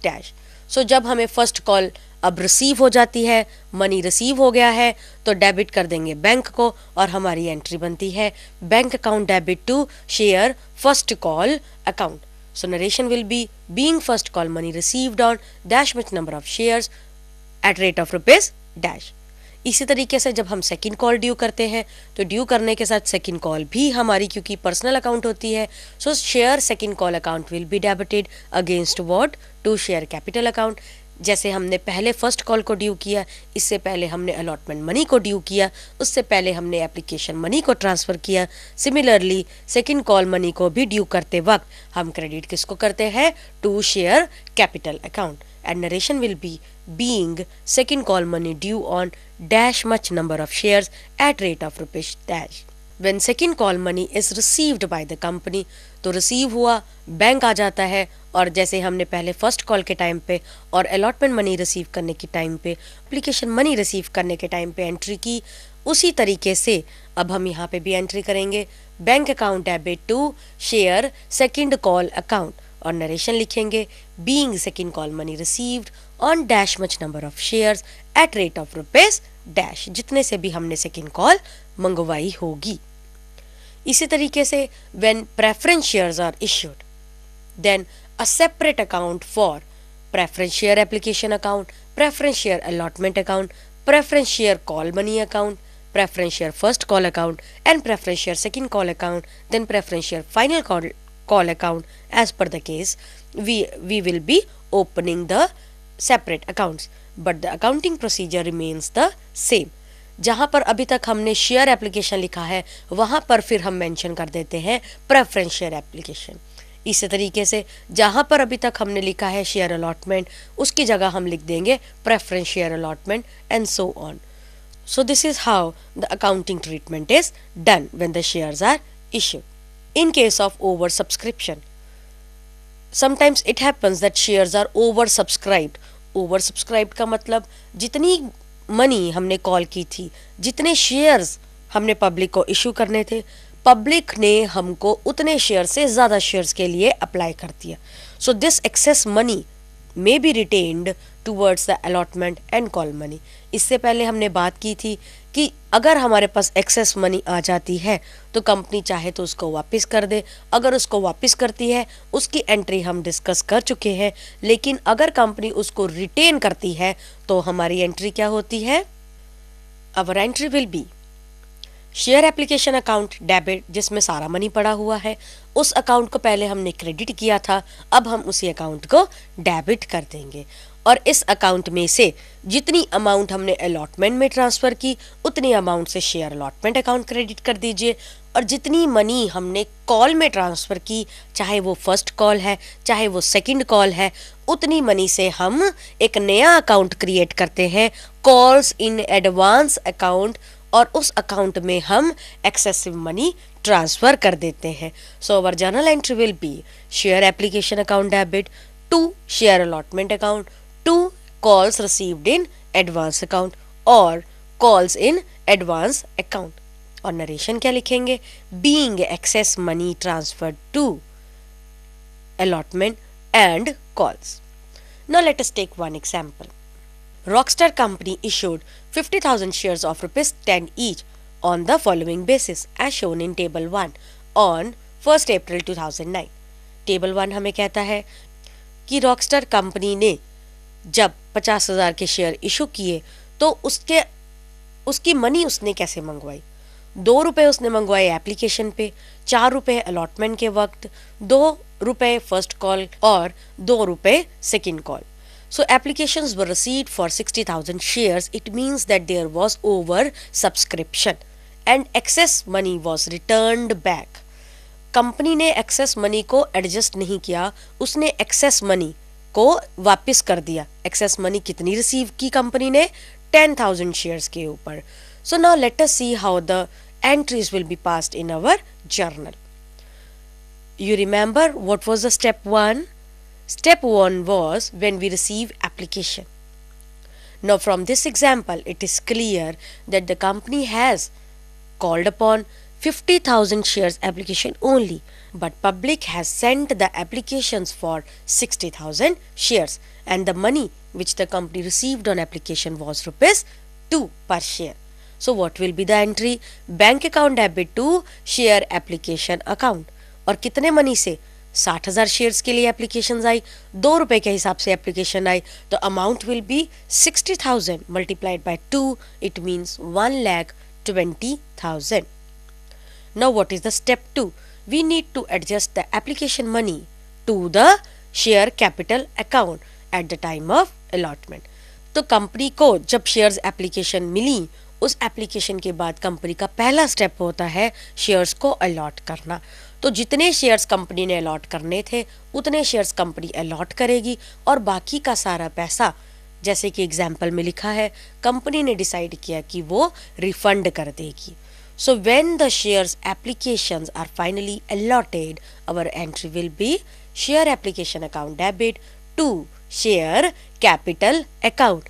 Dash. सो जब हमें first call अब रिसीव हो जाती है, मनी रिसीव हो गया है, तो डेबिट कर देंगे बैंक को और हमारी एंट्री बनती है bank account debit to share first call account. So narration will be being first call money received on dash much number of shares at rate of rupees dash. इसी तरीके से जब हम सेकंड कॉल ड्यू करते हैं तो due करने के साथ सेकंड कॉल भी हमारी क्योंकि पर्सनल अकाउंट होती है, so share second call account will be debited against what, to share capital account. जैसे हमने पहले फर्स्ट कॉल को ड्यू किया, इससे पहले हमने अलॉटमेंट मनी को ड्यू किया, उससे पहले हमने एप्लीकेशन मनी को ट्रांसफर किया, सिमिलरली सेकंड कॉल मनी को भी ड्यू करते वक्त हम क्रेडिट किसको करते हैं, to share capital account. And narration will be being second call money due on dash much number of shares at rate of rupees dash। When second call money is received by the company, तो receive हुआ, bank आ जाता है, और जैसे हमने पहले first call के time पे और अलॉटमेंट मनी रिसीव करने के टाइम पे, एप्लीकेशन मनी रिसीव करने के टाइम पे एंट्री की, उसी तरीके से अब हम यहाँ पे भी एंट्री करेंगे bank account debit to share second call account, और नरेशन लिखेंगे being second call money received on dash much number of shares at rate of rupees dash, जितने से भी हमने सेकंड कॉल मंगवाई होगी। इसी तरीके से when preference shares are issued, then a separate account for preference share application account, preference share allotment account, preference share call money account, preference share first call account and preference share second call account, then preference share final call account as per the case, we will be opening the separate accounts, but the accounting procedure remains the same। जहां पर अभी तक हमने share application लिखा है वहां पर फिर हम मेंशन कर देते हैं प्रेफरेंस शेयर एप्लीकेशन। इसी तरीके से जहां पर अभी तक हमने लिखा है शेयर अलॉटमेंट, उसकी जगह हम लिख देंगे preference share allotment and so on. So this is how the accounting treatment is done when the shares are issued। In case of oversubscription, sometimes it happens that shares are oversubscribed। oversubscribed का मतलब जितनी money हमने call की थी, जितने shares हमने public को issue करने थे, पब्लिक ने हमको उतने शेयर से ज़्यादा शेयर्स के लिए अप्लाई कर दिया। So this excess money may be retained towards the allotment and call money। इससे पहले हमने बात की थी कि अगर हमारे पास एक्सेस मनी आ जाती है तो कंपनी चाहे तो उसको वापस कर दे, अगर उसको वापस करती है उसकी एंट्री हम डिस्कस कर चुके हैं, लेकिन अगर कंपनी उसको रिटेन करती है तो हमारी एंट्री क्या होती है, our entry will be share application account debit, जिसमें सारा मनी पड़ा हुआ है, उस अकाउंट को पहले हमने क्रेडिट किया था, अब हम उसी अकाउंट को डेबिट कर देंगे, और इस अकाउंट में से जितनी अमाउंट हमने अलॉटमेंट में ट्रांसफ़र की उतनी अमाउंट से शेयर अलॉटमेंट अकाउंट क्रेडिट कर दीजिए, और जितनी मनी हमने कॉल में ट्रांसफ़र की, चाहे वो फर्स्ट कॉल है चाहे वो सेकंड कॉल है, उतनी मनी से हम एक नया अकाउंट क्रिएट करते हैं कॉल्स इन एडवांस अकाउंट, और उस अकाउंट में हम एक्सेसिव मनी ट्रांसफ़र कर देते हैं। So our journal entry will be share application account debit to share allotment account to calls received in advance account और कॉल्स इन एडवांस अकाउंट। और narration क्या लिखेंगे, being excess money transferred to allotment and calls। Now let us take one example। Rockstar company issued 50,000 shares of ₹10 each on the following basis as shown in table 1 on 1st April 2009। Table 1 हमें कहता है कि Rockstar company ने जब 50,000 के share issue किए तो उसकी मनी उसने कैसे मंगवाई। 2 रुपए उसने मंगवाए एप्लीकेशन पे, 4 रुपए अलॉटमेंट के वक्त, 2 रुपए फर्स्ट कॉल और 2 रुपए second call. So applications were received for 60,000 shares. It means that there was over subscription and excess money was returned back। Company ने एक्सेस मनी को एडजस्ट नहीं किया, उसने एक्सेस मनी को वापस कर दिया। एक्सेस मनी कितनी रिसीव की कंपनी ने, 10,000 शेयर्स के ऊपर। So now let us see how the entries will be passed in our journal. You remember what was the step 1? Step 1 was when we receive application। Now from this example it is clear that the company has called upon 50,000 shares application only, but public has sent the applications for 60,000 shares and the money which the company received on application was rupees 2 per share. So what will be the entry? Bank account debit to share application account. और कितने money से? 60,000 shares के लिए application आई, 2 रुपए के हिसाब से application आई, तो amount will be 60,000 multiplied by 2, it means 1,20,000. Now what is the step 2? We need to adjust the application money to the share capital account at the time of allotment. तो company को जब shares application मिली, उस application के बाद company का पहला step होता है शेयर्स को अलॉट करना. तो जितने शेयर्स कंपनी ने अलॉट करने थे उतने शेयर्स कंपनी अलॉट करेगी और बाकी का सारा पैसा, जैसे कि एग्जाम्पल में लिखा है, कंपनी ने डिसाइड किया कि वो रिफंड कर देगी. So when the shares applications are finally allotted, our entry will be share application account debit to share capital account.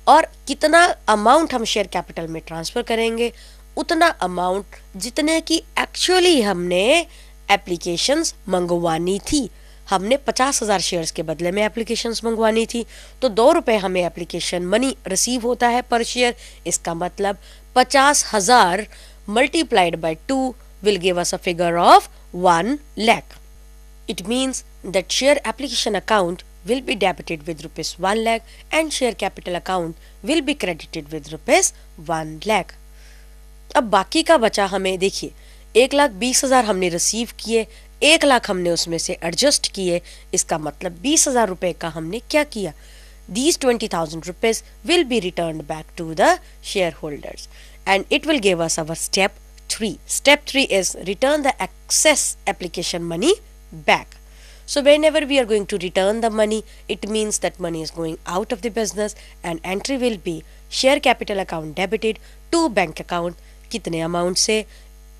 और कितना अमाउंट हम शेयर कैपिटल में ट्रांसफर करेंगे, उतना अमाउंट जितने की एक्चुअली हमने एप्लीकेशंस मंगवानी थी. हमने 50,000 शेयर्स के बदले में एप्लीकेशंस मंगवानी थी, तो 2 रुपए हमें एप्लीकेशन मनी रिसीव होता है पर शेयर. इसका मतलब 50,000 multiplied by 2 will give us a figure of 1 lakh. It means that share application account will be debited with rupees 1 lakh and share capital account will be credited with rupees 1 lakh. अब बाकी का बचा हमें देखिए 1,20,000 हमने receive किए, 1 लाख हमने उसमें से एडजस्ट किए, इसका मतलब 20,000 रुपए का हमने क्या किया? These 20,000 rupees will be returned back to the shareholders and it will give us our step 3. Step 3 is return the excess application money back. So whenever we are going to return the money, it means that money is going out of the business and entry will be share capital account debited to bank account. कितने amount से?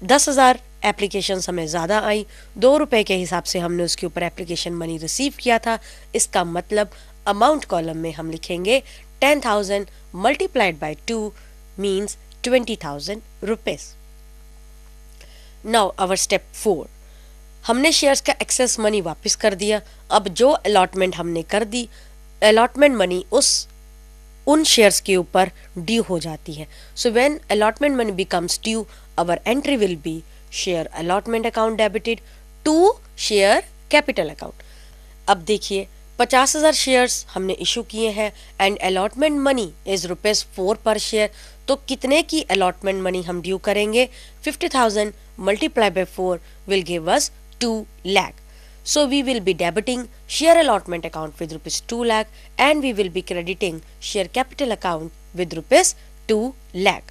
10,000 applications हमें ज़्यादा आई, 2 रुपए के हिसाब से हमने उसके ऊपर एप्लीकेशन मनी रिसीव किया था. इसका मतलब अमाउंट कॉलम में हम लिखेंगे 10,000 multiplied by 2 means 20,000 rupees. Now our step 4. हमने शेयर्स का एक्सेस मनी वापस कर दिया. अब जो अलॉटमेंट हमने कर दी, अलॉटमेंट मनी उन शेयर्स के ऊपर ड्यू हो जाती है. So when allotment money becomes due, our entry will be share allotment account debited to share capital account. अब देखिए 50,000 शेयर्स हमने इशू किए हैं एंड अलॉटमेंट मनी इज ₹4 पर शेयर. तो कितने की अलॉटमेंट मनी हम ड्यू करेंगे? 50,000 multiply bye 4 will give us 2 lakh. So we will be debiting share allotment account with ₹2 lakh and we will be crediting share capital account with ₹2 lakh.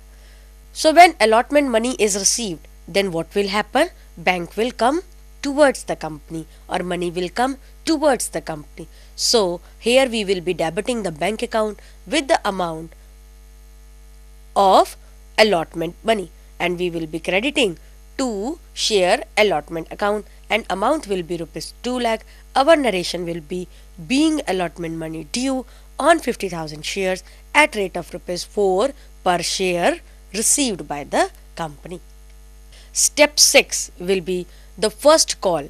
So when allotment money is received, then what will happen? Bank will come towards the company or money will come towards the company. So here we will be debiting the bank account with the amount of allotment money and we will be crediting to share allotment account and amount will be ₹2 lakh. Our narration will be being allotment money due on 50,000 shares at rate of ₹4 per share received by the company. Step 6 will be the first call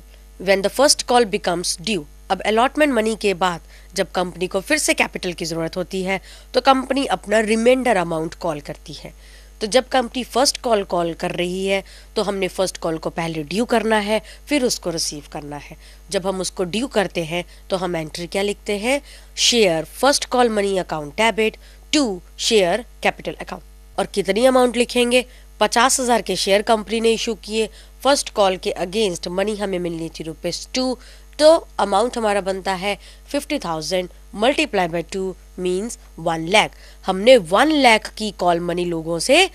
when the first call becomes due. अब allotment money के बाद जब company को फिर से capital की ज़रूरत होती है तो कंपनी अपना रिमाइंडर अमाउंट कॉल करती है. तो जब कंपनी फर्स्ट कॉल कर रही है तो हमने फर्स्ट कॉल को पहले ड्यू करना है, फिर उसको रिसीव करना है. जब हम उसको ड्यू करते हैं तो हम एंट्री क्या लिखते हैं? Share first call money account debit to share capital account. और कितनी अमाउंट लिखेंगे? 50,000 के शेयर कंपनी ने इशू किए, फर्स्ट कॉल के अगेंस्ट मनी हमें मिलनी थी ₹2, तो अमाउंट हमारा बनता है 50,000 मल्टीप्लाई बाय 2 मीन्स 1 lakh. हमने 1 lakh की कॉल मनी लोगों से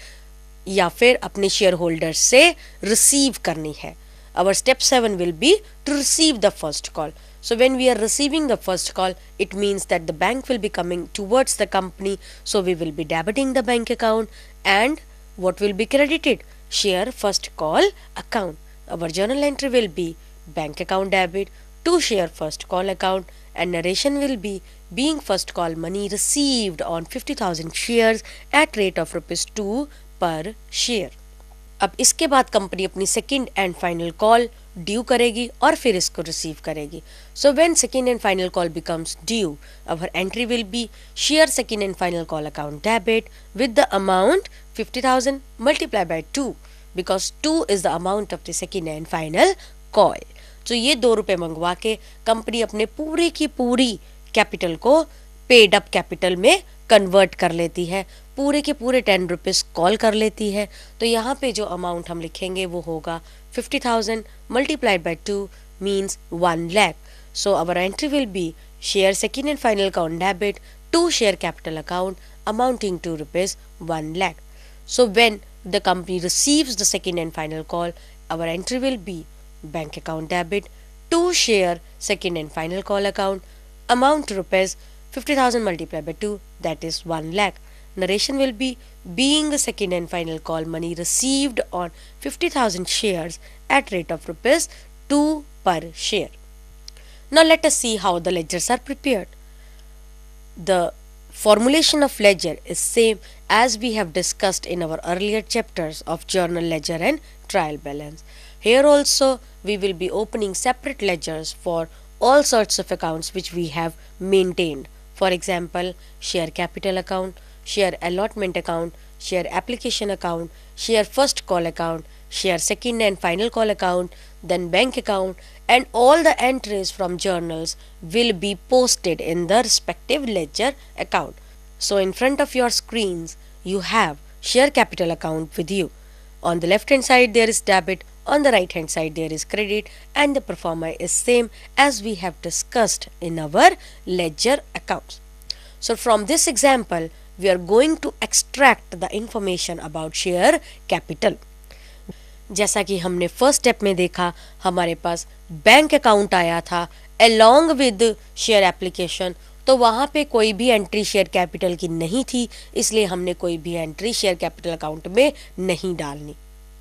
या फिर अपने शेयर होल्डर्स से रिसीव करनी है. Our step 7 will be to receive the first call. So when we are receiving the first call, it means that the bank will be coming towards the company. So we will be debiting the bank account and what will be credited? Share first call account. Our journal entry will be bank account debit to share first call account and narration will be being first call money received on 50,000 shares at rate of ₹2 per share. अब इसके बाद company अपनी second and final call due करेगी और फिर इसको receive करेगी. So when second and final call becomes due, our entry will be share second and final call account debit with the amount 50,000 multiply by 2 because 2 is the amount of the second and final call. तो ये 2 रुपए मंगवा के company अपने पूरी की पूरी capital को पेड अप कैपिटल में कन्वर्ट कर लेती है, पूरे के पूरे 10 रुपीज कॉल कर लेती है. तो यहाँ पे जो अमाउंट हम लिखेंगे वो होगा 50,000 multiplied by 2 means 1 lakh. So our entry will be share second and final account debit to share capital account amounting to rupees 1 lakh. So when the company receives the second and final call, our entry will be bank account debit to share second and final call account amount to rupees 50,000 multiplied by 2, that is 1 lakh. Narration will be being the second and final call money received on 50,000 shares at rate of rupees 2 per share. Now let us see how the ledgers are prepared. The formulation of ledger is same as we have discussed in our earlier chapters of journal ledger and trial balance. Here also we will be opening separate ledgers for all sorts of accounts which we have maintained. For example, share capital account, share allotment account, share application account, share first call account, share second and final call account, then bank account, and all the entries from journals will be posted in the respective ledger account. So in front of your screens you have share capital account with you. On the left hand side there is debit, on the right hand side there is credit, and the pro forma is same as we have discussed in our ledger accounts. So from this example we are going to extract the information about share capital. जैसा कि हमने first step में देखा, हमारे पास bank account आया था along with share application, तो वहाँ पे कोई भी एंट्री शेयर कैपिटल की नहीं थी, इसलिए हमने कोई भी एंट्री शेयर कैपिटल अकाउंट में नहीं डालनी.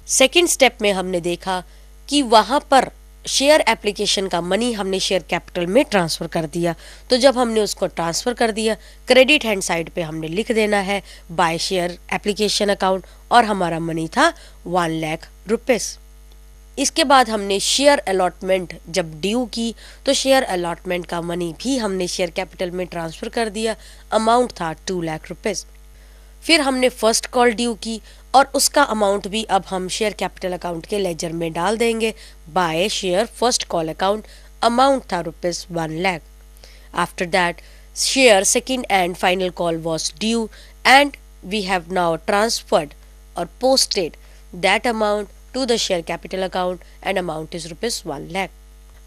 सेकेंड स्टेप में हमने देखा कि वहाँ पर शेयर एप्लीकेशन का मनी हमने शेयर कैपिटल में ट्रांसफ़र कर दिया. तो जब हमने उसको ट्रांसफ़र कर दिया, क्रेडिट हैंड साइड पे हमने लिख देना है बाय शेयर एप्लीकेशन अकाउंट, और हमारा मनी था 1 लाख रुपीस. इसके बाद हमने शेयर अलॉटमेंट जब ड्यू की, तो शेयर अलॉटमेंट का मनी भी हमने शेयर कैपिटल में ट्रांसफ़र कर दिया, अमाउंट था 2 लाख रुपीस. फिर हमने फर्स्ट कॉल ड्यू की और उसका अमाउंट भी अब हम शेयर कैपिटल अकाउंट के लेजर में डाल देंगे by share first call account, amount था rupees 1 lakh. After that share second and final call was due and we have now transferred or posted that amount to the share capital account and amount is rupees 1 lakh.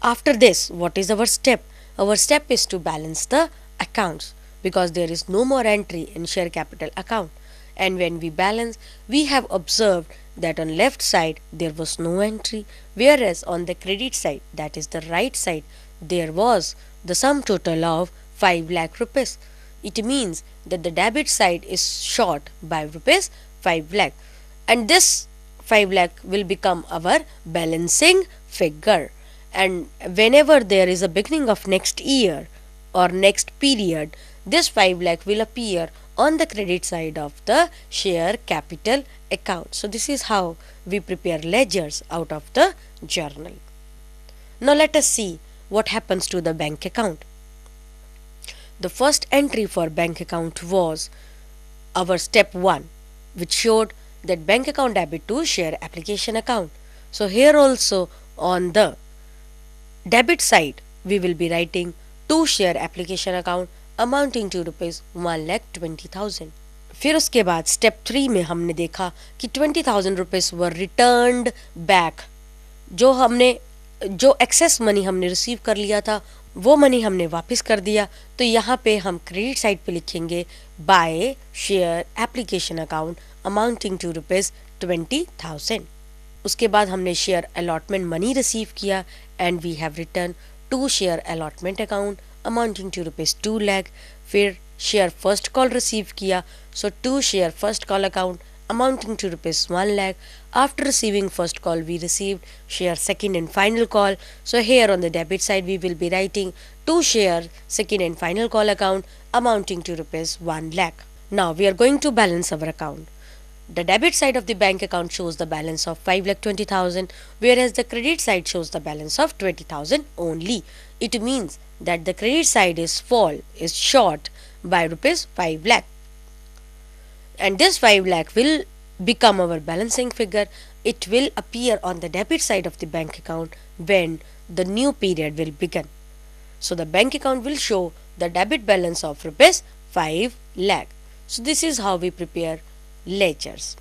After this, what is our step? Our step is to balance the accounts because there is no more entry in share capital account. And when we balance, we have observed that on left side there was no entry, whereas on the credit side, that is the right side, there was the sum total of 5 lakh rupees. It means that the debit side is short by rupees 5 lakh, and this 5 lakh will become our balancing figure. And whenever there is a beginning of next year or next period, this 5 lakh will appear on the credit side of the share capital account. So this is how we prepare ledgers out of the journal. Now let us see what happens to the bank account. The first entry for bank account was our step 1, which showed that bank account debit to share application account. So here also on the debit side we will be writing to share application account amounting to rupees 1,20,000. फिर उसके बाद step 3 में हमने देखा कि 20,000 rupees वर returned back. जो excess money हमने receive कर लिया था वो मनी हमने वापस कर दिया. तो यहाँ पे हम क्रेडिट साइड पे लिखेंगे by share application account amounting to rupees 20,000. उसके बाद हमने शेयर अलॉटमेंट मनी रिसीव किया and we have written to share allotment account amounting to rupees 2 lakh. फिर शेयर फर्स्ट कॉल रिसीव किया, so to share first call account amounting to rupees 1 lakh. After receiving first call, we received share second and final call. So here on the debit side, we will be writing to share second and final call account amounting to rupees 1 lakh. Now we are going to balance our account. The debit side of the bank account shows the balance of 5,20,000, whereas the credit side shows the balance of 20,000 only. It means that the credit side is short by rupees 5 lakh. And this 5 lakh will become our balancing figure. It will appear on the debit side of the bank account when the new period will begin. So the bank account will show the debit balance of rupees 5 lakh. So this is how we prepare ledgers.